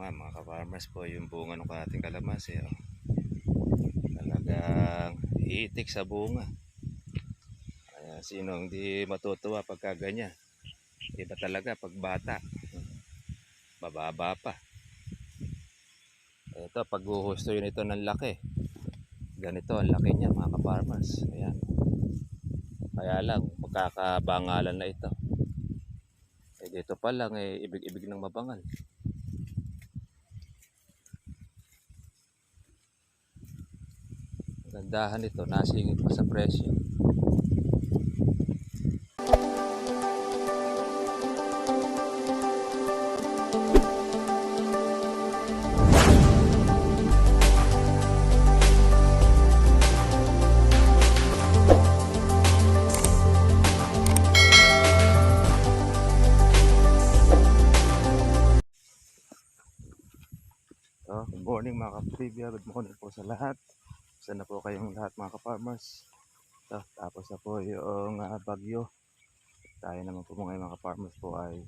nga mga ka-farmers po yung bunga ng ating kalamansi. Oh. Talagang iitik sa bunga. Kaya sino hindi matutuwa pagka ganyan? Iba talaga pag bata. Bababa pa. Ito, pag guhusto yun ito ng laki. Ganito ang laki niya mga ka-farmers. Ayan. Kaya lang, magkakabangalan na ito. Dito pa lang, ibig-ibig ng mabangal. Gandahan ito, nasingit pa sa presyo. Good morning mga ka-trivia, good morning po sa lahat. Sana po kayong lahat mga ka-farmers. Tapos na po yung bagyo. Tayo naman po ngayon mga ka-farmers po ay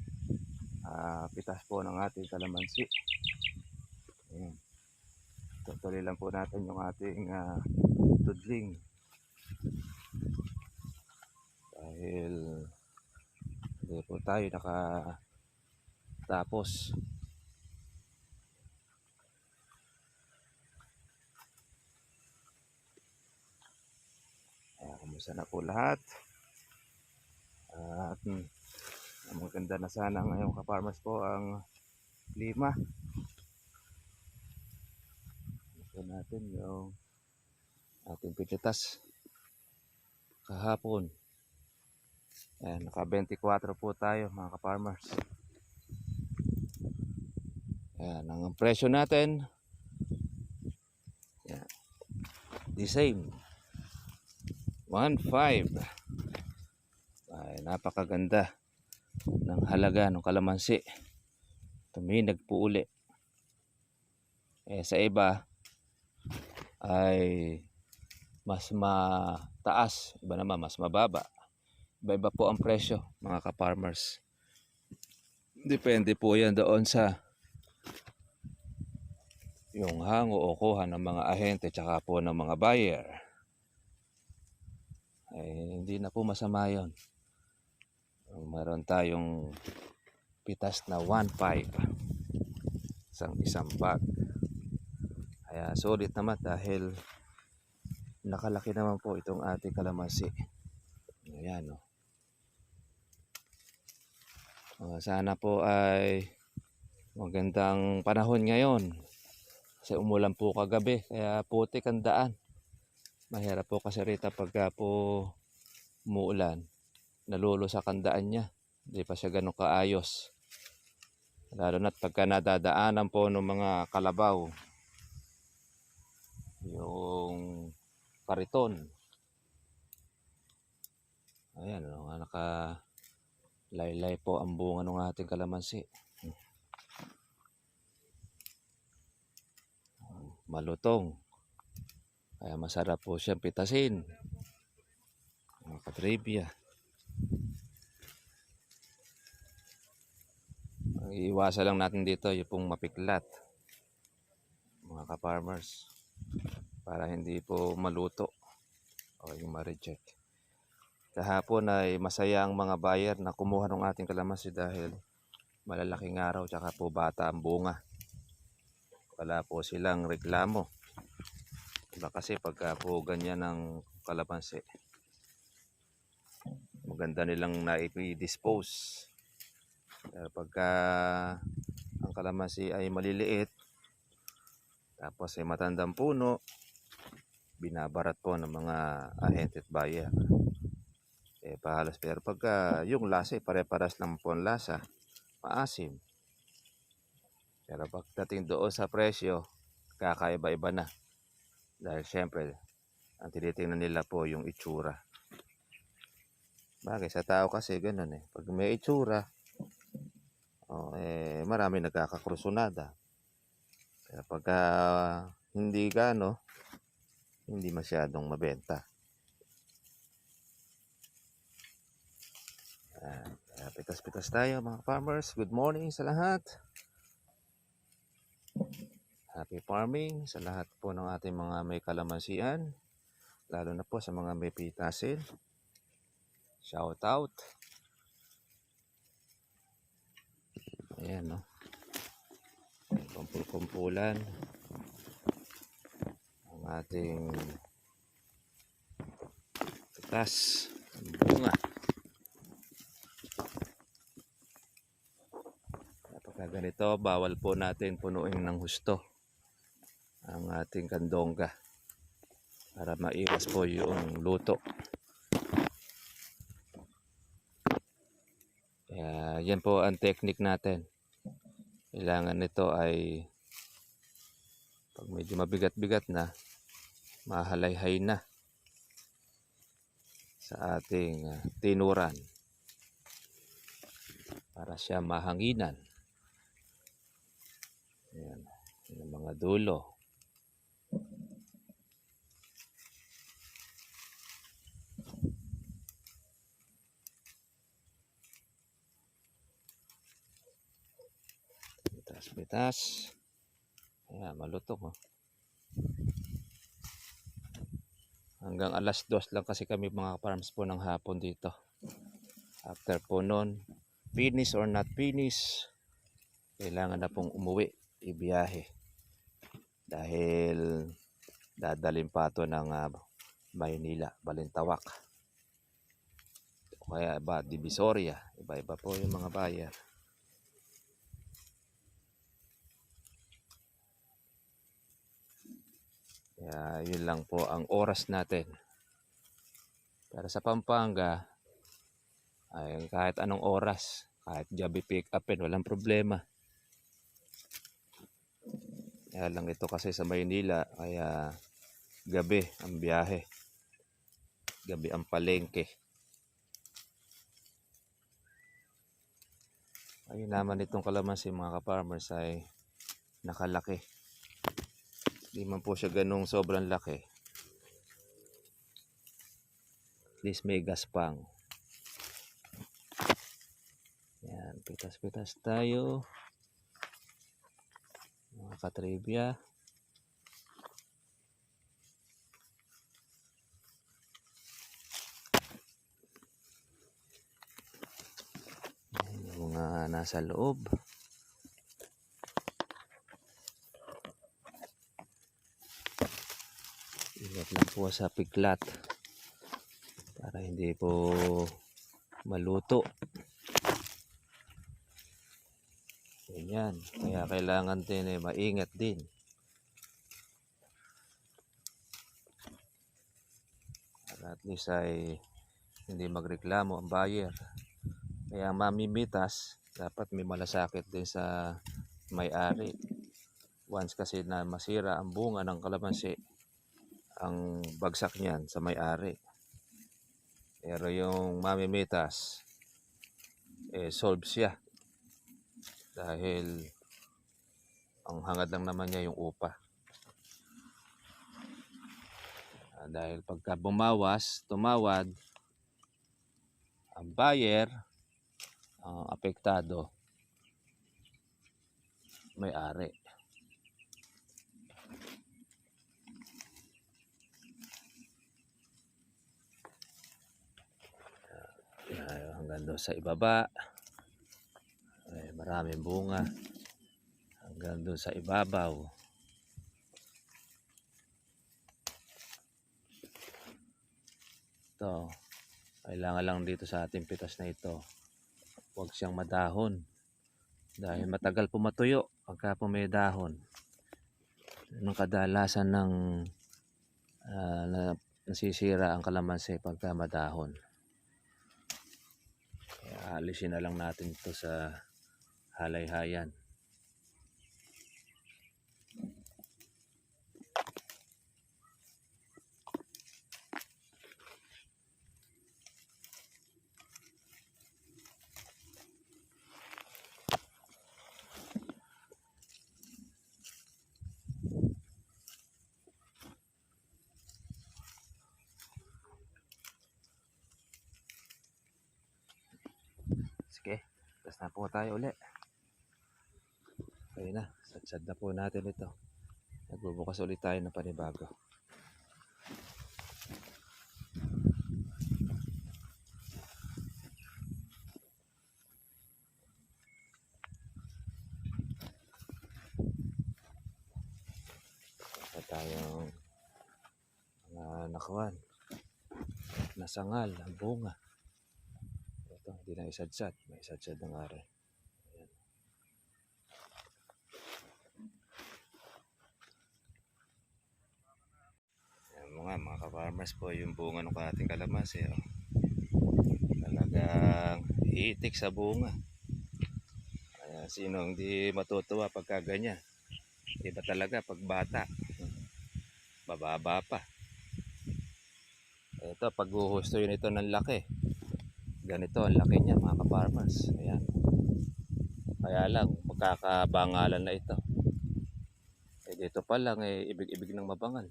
pitas po ng ating kalamansi. Ayan. Tutuloy lang po natin yung ating tudling. Dahil hindi po tayo nakatapos. Kumusta na po lahat? At maganda na sana ngayong ka-farmers po ang klima. Ito natin yung ating pinitas kahapon. Ayan, naka 24 po tayo mga ka-farmers. Ayan, ang presyo natin. Ayan, the same. 1.5. Ay, napakaganda ng halaga ng kalamansi. Tuminag po uli. Sa iba ay mas mataas, iba naman mas mababa. Iba-iba po ang presyo mga ka-farmers. Depende po yan doon sa yung hango o kuha ng mga ahente tsaka po ng mga buyer. Hindi na po masama yun. Meron tayong pitas na 1.5 isang bag. Kaya solid naman dahil nakalaki naman po itong ating kalamansi. Ayan o. Sana po ay magandang panahon ngayon. Kasi umulan po kagabi kaya putik ang daan. Mahirap po kasi rito pagka po umuulan. Nalulusak ang daan niya. Hindi pa siya ganun kaayos. Lalo na't pagka nadadaanan po ng mga kalabaw. Yung kariton. Ayan, naka-laylay po ang bunga ng ating kalamansi. Malutong. Kaya masarap po siyang pitasin. Mga ka-trivia. Ang iiwasan lang natin dito yung pong mapiklat. Mga ka-farmers. Para hindi po maluto o yung ma-reject. Kahapon ay masaya ang mga buyer na kumuha ng ating kalamansi dahil malalaking araw tsaka po bata ang bunga. Wala po silang reklamo. Diba kasi pagka po ganyan ang kalamansi, maganda nilang naipi-dispose. Pero pagka ang kalamansi ay maliliit, tapos ay matandang puno, binabarat po ng mga ahente at buyer. Pahalos. Pero pagka yung lasa, pare-paras lang po ang lasa, maasim. Pero pagdating doon sa presyo, kakaiba-iba na. Dahil syempre, ang tinitingnan nila po yung itsura. Bagay sa tao kasi ganun eh. Pag may itsura, marami nagkakakrusunada. Pero pagka hindi gano, hindi masyadong mabenta. Pitas-pitas tayo mga farmers. Good morning sa lahat. Happy farming sa lahat po ng ating mga may kalamansian, lalo na po sa mga may pitasin. Shout out. Ayan, no. Kumpul-kumpulan ang ating pitas, ang bunga. Kapag ganito, bawal po natin punuin ng husto ang ating kandongga para maiwas po yung luto. Kaya yan po ang technique natin. Kailangan nito ay pag medyo mabigat-bigat na, mahalayhay na sa ating tinuran para siya mahanginan. Ayan, yung mga dulo. Bitas. Ayan, malutong. Oh. Hanggang alas 2 lang kasi kami mga farms po ng hapon dito. After po nun, finish or not finish, kailangan na pong umuwi, ibiyahe. Dahil dadalhin pa ito ng Maynila, Balintawak. O kaya iba, Divisoria. Iba-iba po yung mga buyer. Kaya yun lang po ang oras natin. Pero sa Pampanga, ay kahit anong oras, kahit gabi pick upin, walang problema. Kaya lang ito kasi sa Maynila, kaya gabi ang biyahe. Gabi ang palengke. Ayun naman itong kalamansi mga ka-farmers ay nakalaki. Hindi man po siya ganung sobrang laki. At least may gaspang. Yan, pitas-pitas tayo. Mga katribya. Yan, yung mga nasa loob. Ingat lang po sa piglat para hindi po maluto. Ganyan. Kaya kailangan din maingat din. Para at least ay hindi magreklamo ang buyer. Kaya mamimitas, dapat may malasakit din sa may-ari. Once kasi na masira ang bunga ng kalamansi, ang bagsak niyan sa may-ari. Pero yung mamimitas, solve siya. Dahil ang hangad lang naman niya yung upa. Dahil pagka bumawas, tumawad, ang buyer, ang apektado, may-ari. Hanggang doon sa ibaba, maraming bunga. Hanggang doon sa ibabaw. Ito, kailangan lang dito sa ating pitas na ito, huwag siyang madahon. Dahil matagal po matuyo pagka po may dahon. Anong kadalasan ng nasisira ang kalamansi pagka madahon. Kaya alisin na lang natin ito sa halayhayan. Sige, tapos na po tayo ulit. Okay na, sad-sad na po natin ito. Nagbubukas ulit tayo ng panibago. Ito tayong mga nakawan. Nasangal ang bunga. Ito, hindi na isadsad. May isadsad ng ari. Mga ka-farmers po yung bunga ng ating kalamansi. Oh. Talagang itik sa bunga. Sino hindi matutuwa pagka ganyan? Iba talaga pag bata. Bababa pa. Ito, pag huhustoy nito ng laki. Ganito ang laki niya mga ka-farmers. Ayan. Kaya lang, magkakabangalan na ito. Dito pa lang, ibig-ibig ng mabangal.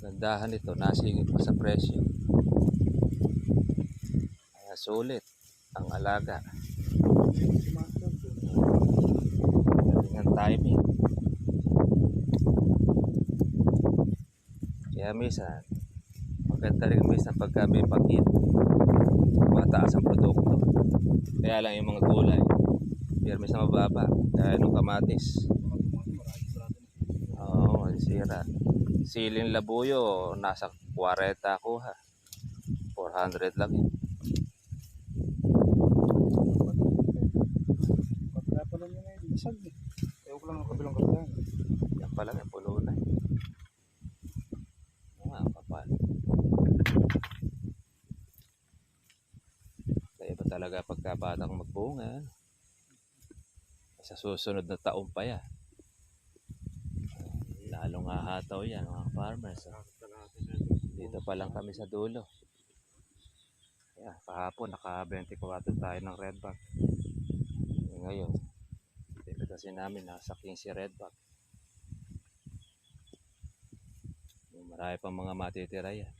Gandahan nito, nasingit pa sa presyo. Kaya sulit ang alaga. Galing ang timing. Kaya minsan, maganda rin minsan pagka may pagkit, mataas ang produkto. Kaya lang yung mga gulay, pero minsan mababa. Kaya nung kamatis, oo, sira. Siling labuyo, nasa 40 kuha. 400 lang yun. Pagka pala nyo na yung isag eh. Ewan ko lang ang kabilang kabilang. Yan pala, may puno na. Kapal. Kaya iba talaga pagkabatang magbunga. Sa susunod na taon pa yan. Lalong hahataw yan mga farmers. Dito pa lang kami sa dulo. Kaya kahapon naka-24 tayo ng redback. Ngayon, dito kasi namin nasa 15 redback. Marami pang mga matitira yan.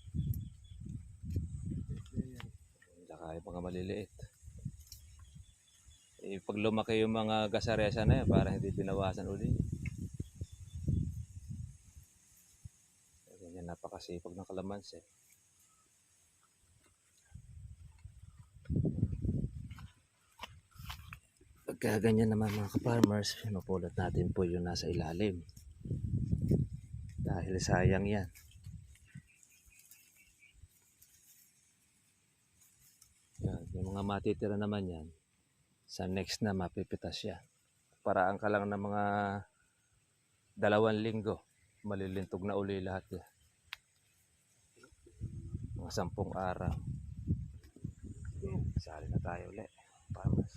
Saka yung mga maliliit. Pag lumaki yung mga gasaresa na yan, parang hindi binawasan uli. Ganyan, napakasipag ng kalamansi. Pagka ganyan naman mga ka-farmers, mapulot natin po yung nasa ilalim. Dahil sayang yan. Yan, yung mga matitira naman yan, sa next na mapipitas yan. Paraan ka lang ng mga 2 linggo, malilintog na uli lahat yan. Mga 10 araw. Sali na tayo ulit, farmers.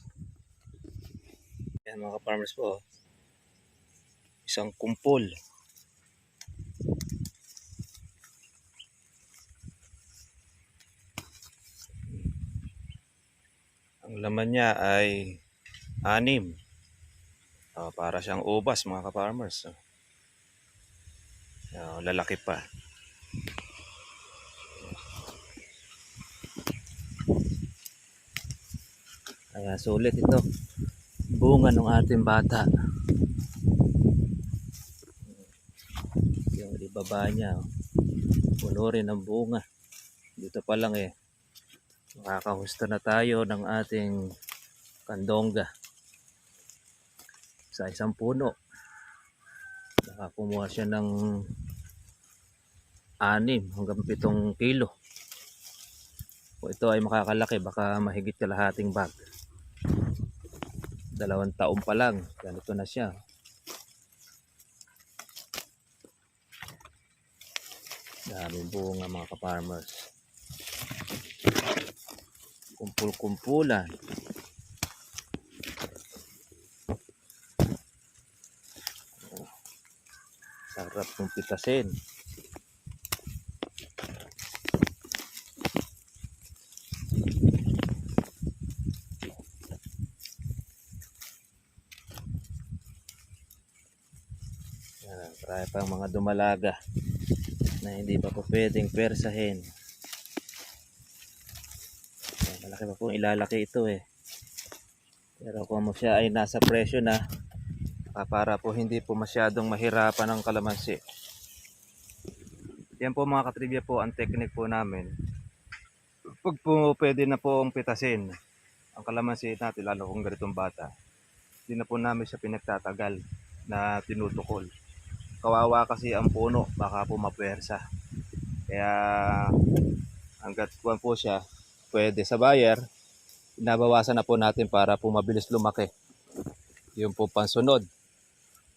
Yan mga farmers po, isang kumpol. Ang laman niya ay 6. Para siyang ubas mga ka-farmers. Lalaki pa. Kaya sulit ito. Bunga ng ating bata. Yung ibaba niya, puno rin ng bunga. Dito pa lang makakahusta na tayo ng ating kandongga. Sa isang puno, nakakumuha siya ng 6 hanggang 7 kilo. Kung ito ay makakalaki, baka mahigit kalahating bag. 2 taon pa lang, ganito na siya. Daming bunga mga ka-farmers. Kumpul-kumpulan. Sarap kong pitasin. Marami pang mga dumalaga na hindi pa po pwedeng persahin. Malaki pa pong ilalaki ito Pero kung siya ay nasa presyo na, para po hindi po masyadong mahirapan ang kalamansi. Yan po mga katribya po ang technique po namin. Pag po pwede na po ang pitasin ang kalamansi natin, lalo kung ganitong bata, hindi na po namin siya pinagtatagal na tinutukol. Kawawa kasi ang puno, baka po mapuwersa. Kaya hanggat kuwan po siya, pwede sa buyer, inabawasan na po natin para po mabilis lumaki. Yung po pansunod,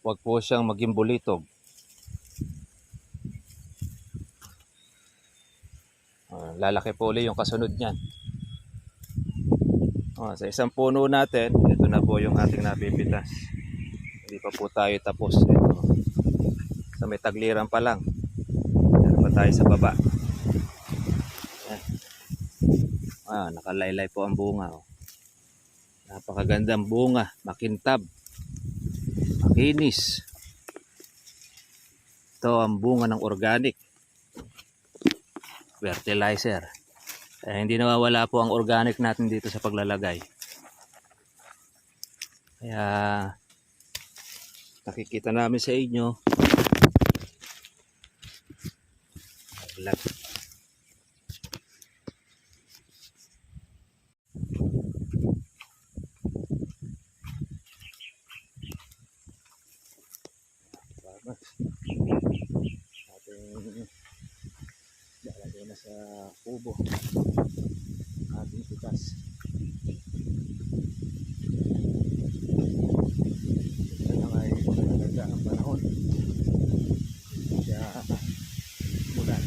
huwag po siyang maging bulitog. Lalaki po ulit yung kasunod niyan. Sa isang puno natin, ito na po yung ating napipitas. Hindi pa po tayo tapos. Ito, sa may tagliran pa lang. Meron pa tayo sa baba. Nakalaylay po ang bunga. Napakagandang bunga, makintab, makinis. Ito ang bunga ng organic fertilizer. Hindi nawawala po ang organic natin dito sa paglalagay. Kaya nakikita namin sa inyo. Ating lalagay na sa kubo ating pitas. Ito lang ay talaga ang panahon. Kaya mulan.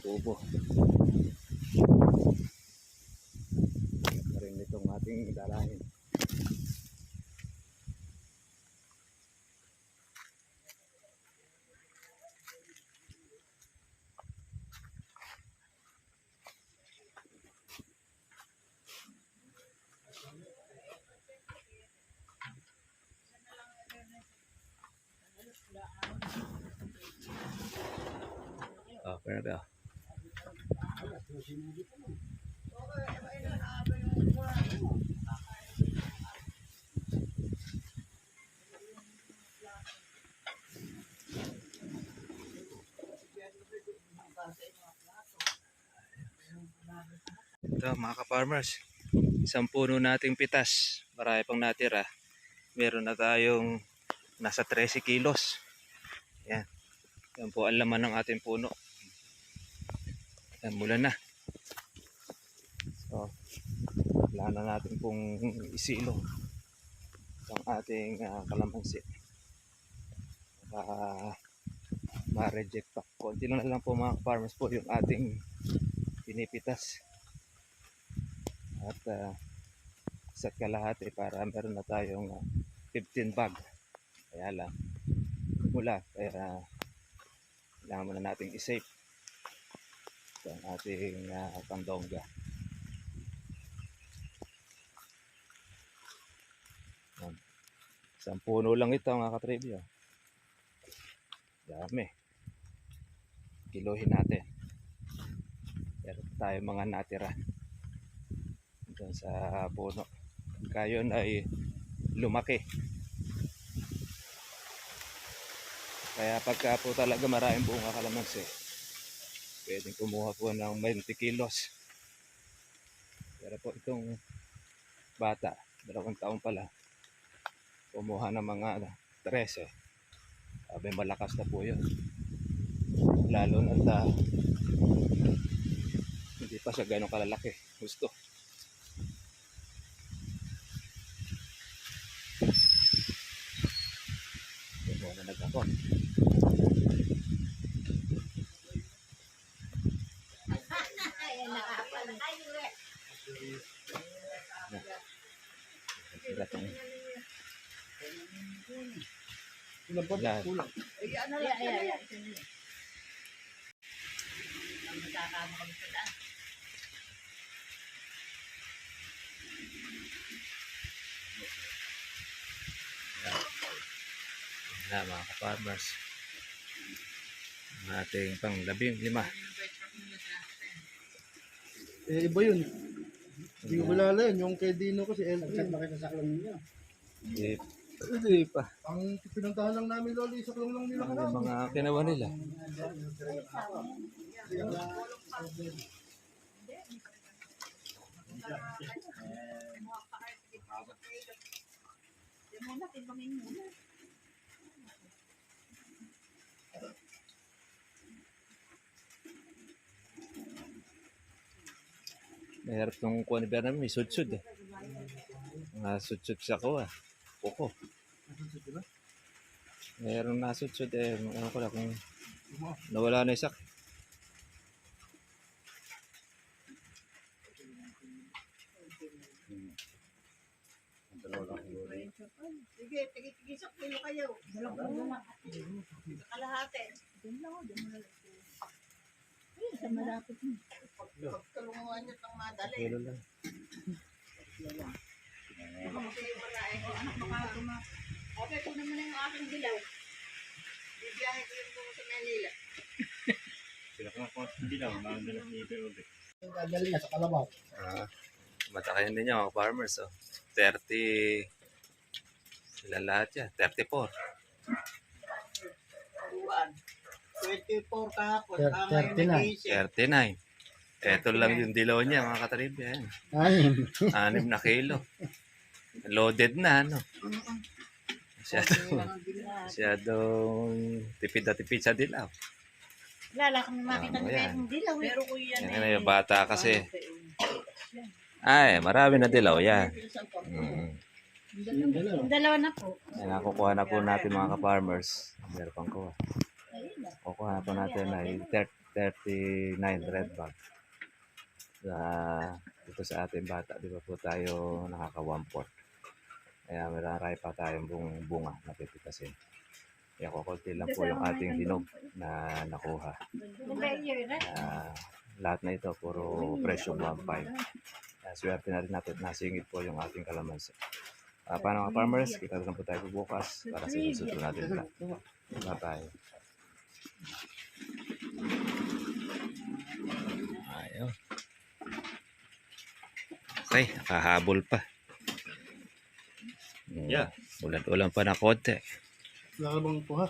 Kubo. Rin itong ating dalahin. Pwede ba? Ito mga ka-farmers, isang puno nating pitas, marami pang natira. Meron na tayong nasa 13 kilos. Yan. Yan po ang laman ng ating puno. Yan, mula na. So, wala na natin pong isilong ang ating kalamansi. Ma-reject pa. Konti lang po mga farmers po yung ating pinipitas. At isa't kalahati para meron na tayong 15 bag. Kaya lang, mula. Kaya kailangan muna nating i-save ang ating pandongga. Isang puno lang ito mga katribyo. Dami. Kilohin natin. Meron tayo mga natira dyan sa puno. Kayon ay lumaki. Kaya pagka po talaga maraming bunga kalamansi, pwedeng kumuha po ng 20 kilos. Pero po itong bata, 2 taon pa lang, kumuha ng mga 13. Abay malakas na po yun. Lalo na hindi pa siya ganun kalalaki. Gusto. Ito na nagkakon. Kulang. Mga ka-farmers. Ang ating pang 15. Eh, iba yun. Hindi ko malala yun. Yung kay Dino kasi LG. Hindi pa. Ang pinuntahan lang namin, Loli, isa lang nila Ang karami. mga kinawa nila. Mahirap nung kuha ni Bernard, may sudsud eh. Mga sudsud sa kuha. Kuko. Mayroong nasudsud eh. Ano ko lang kung nawala na isak. Sige, tigit-tigit kilo kayo. Kalahati. Sa malapit mo. Pagkalunguan niyo itong madali. Kilo lang. Okay, kunin mo na yung aking dilaw. Bibiyahe ko yung bungo sa Manila. Dadali nga sa Kalabaw. Matakayan din niya mga farmers. Oh. 30. Sila lahat yan. 34. 24 kahapon. 39. 39. Ito lang yung dilaw niya mga kataribya. Yan. Ayun. 6 na kilo. Loaded na ano. Masyadong tipid na tipid sa dilaw. Lala kang makita ni Ayan. Merong dilaw. Pero ko yan Yan na yung bata kasi. Ay, marami na dilaw yan. Yung dalawa na po. Yan, nakukuha na po natin mga ka-farmers. Meron pang kuha. Kukuha na po natin ay 39 red bag. Dito sa ating bata, di ba po tayo nakaka-1/4. Kaya marami pa tayong bunga na pipitasin. Kaya kukunti lang po yung ating hinog na nakuha. Lahat na ito puro presyo 1.5. Swerte na rin natin nasingit po yung ating kalamansi. Paano mga farmers, kita na po tayo bukas para sa susunod natin ito. Bye-bye. Ayaw. Okay, nakahabol pa. Yeah. Ulan-ulan pa na konti. Wala ka bang kuha?